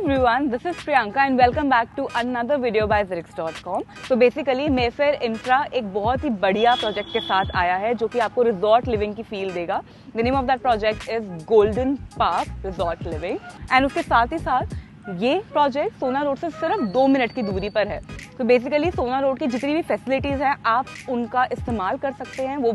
everyone, this is Priyanka and welcome back to another video by Zirix.com. तो basically Mayfair infra एक बहुत ही बढ़िया project के साथ आया है जो कि आपको रिजॉर्ट लिविंग की फील देगा. The name of that project is golden park resort living and उसके साथ ही साथ ये प्रोजेक्ट सोना रोड से सिर्फ 2 मिनट की दूरी पर है. तो बेसिकली सोना रोड की जितनी भी फैसिलिटीज़ हैं आप उनका इस्तेमाल कर सकते हैं. वो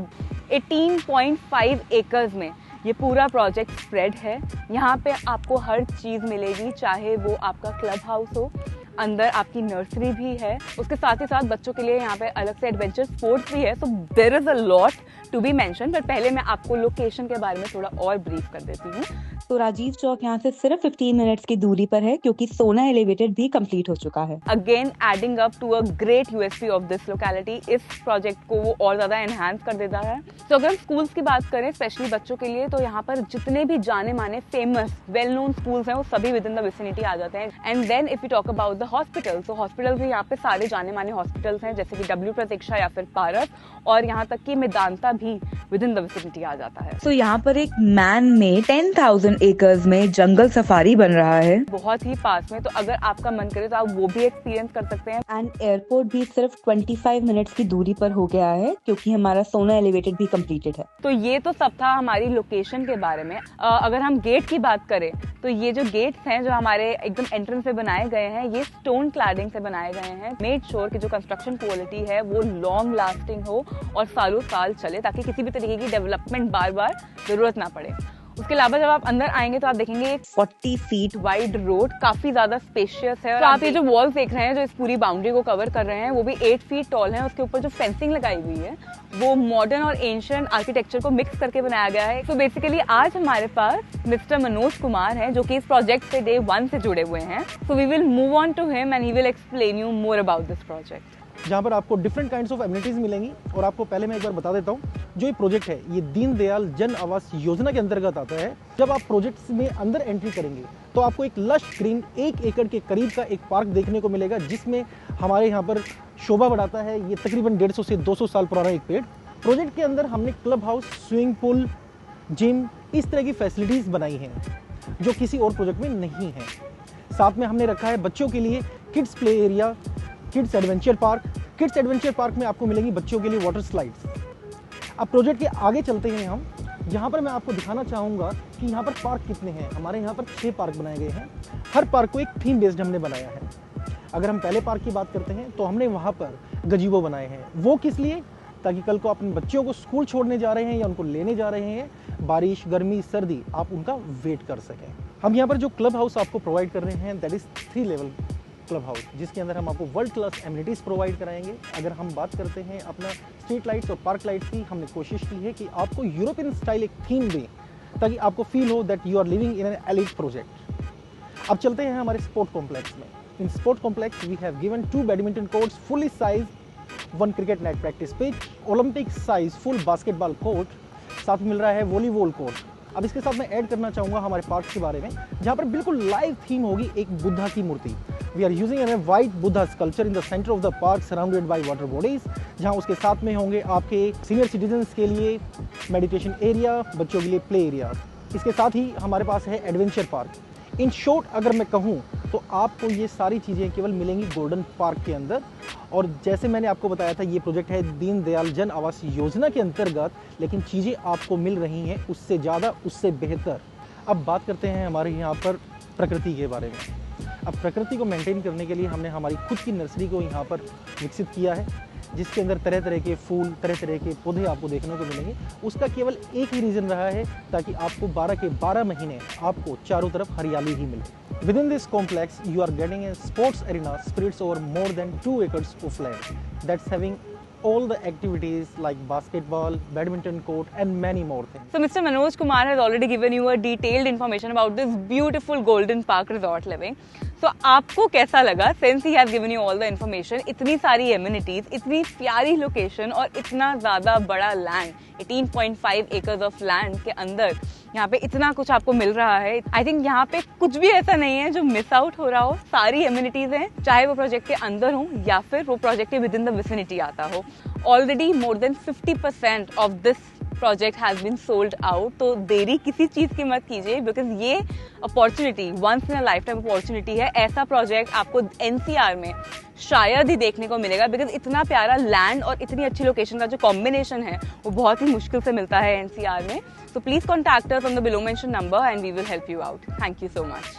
18.5 एकर्स में ये पूरा प्रोजेक्ट स्प्रेड है. यहाँ पे आपको हर चीज़ मिलेगी, चाहे वो आपका क्लब हाउस हो, अंदर आपकी नर्सरी भी है, उसके साथ ही साथ बच्चों के लिए यहाँ पे अलग से एडवेंचर स्पोर्ट्स भी है. So there is a lot to be mention. But पहले मैं आपको लोकेशन के बारे में थोड़ा और ब्रीफ कर देती हूँ. तो राजीव चौक यहाँ से सिर्फ 15 मिनट्स की दूरी पर है क्योंकि सोना एलिवेटेड भी कंप्लीट हो चुका है. Again adding up to a great USP of this locality. इस प्रोजेक्ट को वो और ज्यादा एनहांस कर देता है. तो अगर स्कूल्स की बात करें स्पेशली बच्चों के लिए, तो यहाँ पर जितने भी जाने माने फेमस वेल नोन स्कूल्स हैं वो सभी विद इन द विसिनिटी आ जाते हैं. And then if you talk about the hospital, तो हॉस्पिटल भी यहाँ पे सारे जाने माने हॉस्पिटल्स हैं जैसे कि डब्ल्यू प्रतीक्षा या फिर पारस, और यहाँ तक कि मेदांता भी विद इन द विसिनिटी आ जाता है. तो यहाँ पर एक मैन में 10,000 एकर्स में जंगल सफारी बन रहा है बहुत ही पास में. तो अगर आपका मन करे तो आप वो भी एक्सपीरियंस कर सकते हैं. एंड एयरपोर्ट भी सिर्फ 25 मिनट्स की दूरी पर हो गया है क्योंकि हमारा सोना एलिवेटेड भी कंप्लीटेड है. तो ये तो सब था हमारी लोकेशन के बारे में. अगर हम गेट की बात करें तो ये जो गेट्स हैं जो हमारे एकदम एंट्रेंस पे बनाए गए हैं, ये स्टोन क्लैडिंग से बनाए गए हैं. मेड श्योर कि जो कंस्ट्रक्शन क्वालिटी है वो लॉन्ग लास्टिंग हो और सालों साल चले, ताकि किसी भी तरीके की डेवलपमेंट बार बार जरूरत ना पड़े. उसके अलावा जब आप अंदर आएंगे तो आप देखेंगे एक 40 फीट वाइड रोड, काफी ज्यादा स्पेशियस है. तो आप ये जो वॉल्स देख रहे हैं जो इस पूरी बाउंड्री को कवर कर रहे हैं, वो भी 8 फीट टॉल है. उसके ऊपर जो फेंसिंग लगाई हुई है वो मॉडर्न और एंशिएंट आर्किटेक्चर को मिक्स करके बनाया गया है. तो बेसिकली आज हमारे पास मिस्टर मनोज कुमार हैं जो कि इस प्रोजेक्ट से डे 1 से जुड़े हुए हैं. So we will move on to him and he will explain you more about this project. जहाँ पर आपको डिफरेंट काइंड्स ऑफ एमिनिटीज़ मिलेंगी. और आपको पहले मैं एक बार बता देता हूँ, जो ये प्रोजेक्ट है ये दीनदयाल जन आवास योजना के अंतर्गत आता है. जब आप प्रोजेक्ट्स में अंदर एंट्री करेंगे तो आपको एक लश ग्रीन 1 एकड़ के करीब का एक पार्क देखने को मिलेगा, जिसमें हमारे यहाँ पर शोभा बढ़ाता है ये तकरीबन 150 से 200 साल पुराना एक पेड़. प्रोजेक्ट के अंदर हमने club house, swimming pool, gym, इस तरह की फैसिलिटीज़ बनाई हैं जो किसी और प्रोजेक्ट में नहीं है. साथ में हमने रखा है बच्चों के लिए kids play area, kids adventure park. Kids adventure park में आपको मिलेंगी बच्चों के लिए वाटर स्लाइड्स. अब प्रोजेक्ट के आगे चलते हैं हम. यहाँ पर मैं आपको दिखाना चाहूँगा कि यहाँ पर पार्क कितने हैं. हमारे यहाँ पर 6 पार्क बनाए गए हैं. हर पार्क को एक थीम बेस्ड हमने बनाया है. अगर हम पहले पार्क की बात करते हैं तो हमने वहाँ पर गजीबो बनाए हैं. वो किस लिए? ताकि कल को अपने बच्चों को स्कूल छोड़ने जा रहे हैं या उनको लेने जा रहे हैं, बारिश, गर्मी, सर्दी, आप उनका वेट कर सकें. हम यहाँ पर जो क्लब हाउस आपको प्रोवाइड कर रहे हैं that is 3 level club house, जिसके अंदर हम आपको वर्ल्ड क्लास एमिनिटीज़ प्रोवाइड कराएंगे. अगर हम बात करते हैं अपना स्ट्रीट लाइट्स और पार्क लाइट्स की, हमने कोशिश की है कि आपको यूरोपियन स्टाइल एक थीम दें ताकि आपको फील हो that you are living in an elite project. अब चलते हैं हमारे स्पोर्ट कॉम्प्लेक्स में. In sport complex we have given 2 badminton courts fully size, 1 cricket net practice pitch, Olympic size full basketball court, साथ में मिल रहा है वॉलीबॉल कोर्ट. अब इसके साथ मैं ऐड करना चाहूँगा हमारे पार्क के बारे में, जहाँ पर बिल्कुल लाइव थीम होगी एक बुद्धा की मूर्ति. We are using a white Buddha sculpture in the centre of the park surrounded by water bodies, जहाँ उसके साथ में होंगे आपके सीनियर सिटीजन्स के लिए मेडिटेशन एरिया, बच्चों के लिए प्ले एरिया. इसके साथ ही हमारे पास है एडवेंचर पार्क. इन शॉर्ट अगर मैं कहूँ तो आपको ये सारी चीज़ें केवल मिलेंगी गोल्डन पार्क के अंदर. और जैसे मैंने आपको बताया था ये प्रोजेक्ट है दीनदयाल जन आवास योजना के अंतर्गत, लेकिन चीज़ें आपको मिल रही हैं उससे ज़्यादा, उससे बेहतर. अब बात करते हैं हमारे यहाँ पर प्रकृति के बारे में. अब प्रकृति को मेंटेन करने के लिए हमने हमारी खुद की नर्सरी को यहाँ पर विकसित किया है, जिसके अंदर तरह तरह के फूल, तरह तरह के पौधे आपको देखने को मिलेंगे. उसका केवल एक ही रीज़न रहा है ताकि आपको 12 के 12 महीने आपको चारों तरफ हरियाली ही मिले. Within this complex, you are getting a sports arena spreads over more than 2 acres of land that's having all the activities like basketball, badminton court and many more things. So Mr. Manoj Kumar has already given you a detailed information about this beautiful Golden Park Resort Living. So आपको कैसा लगा? Since he has given you all the information, इतनी सारी amenities, इतनी प्यारी location और इतना ज़्यादा बड़ा लैंड, 18.5 एकर्स ऑफ लैंड के अंदर यहाँ पे इतना कुछ आपको मिल रहा है. आई थिंक यहाँ पे कुछ भी ऐसा नहीं है जो मिस आउट हो रहा हो. सारी एमिनिटीज हैं, चाहे वो प्रोजेक्ट के अंदर हो या फिर वो प्रोजेक्ट के विद इन द विसिनिटी आता हो. Already more than 50% of this project has been sold out. तो देरी किसी चीज़ की मत कीजिए, बिकॉज ये opportunity once in a life time opportunity है। ऐसा प्रोजेक्ट आपको NCR में शायद ही देखने को मिलेगा, बिकॉज इतना प्यारा लैंड और इतनी अच्छी लोकेशन का जो कॉम्बिनेशन है वो बहुत ही मुश्किल से मिलता है NCR में। So please contact us on the below mentioned number and we will help you out. Thank you so much.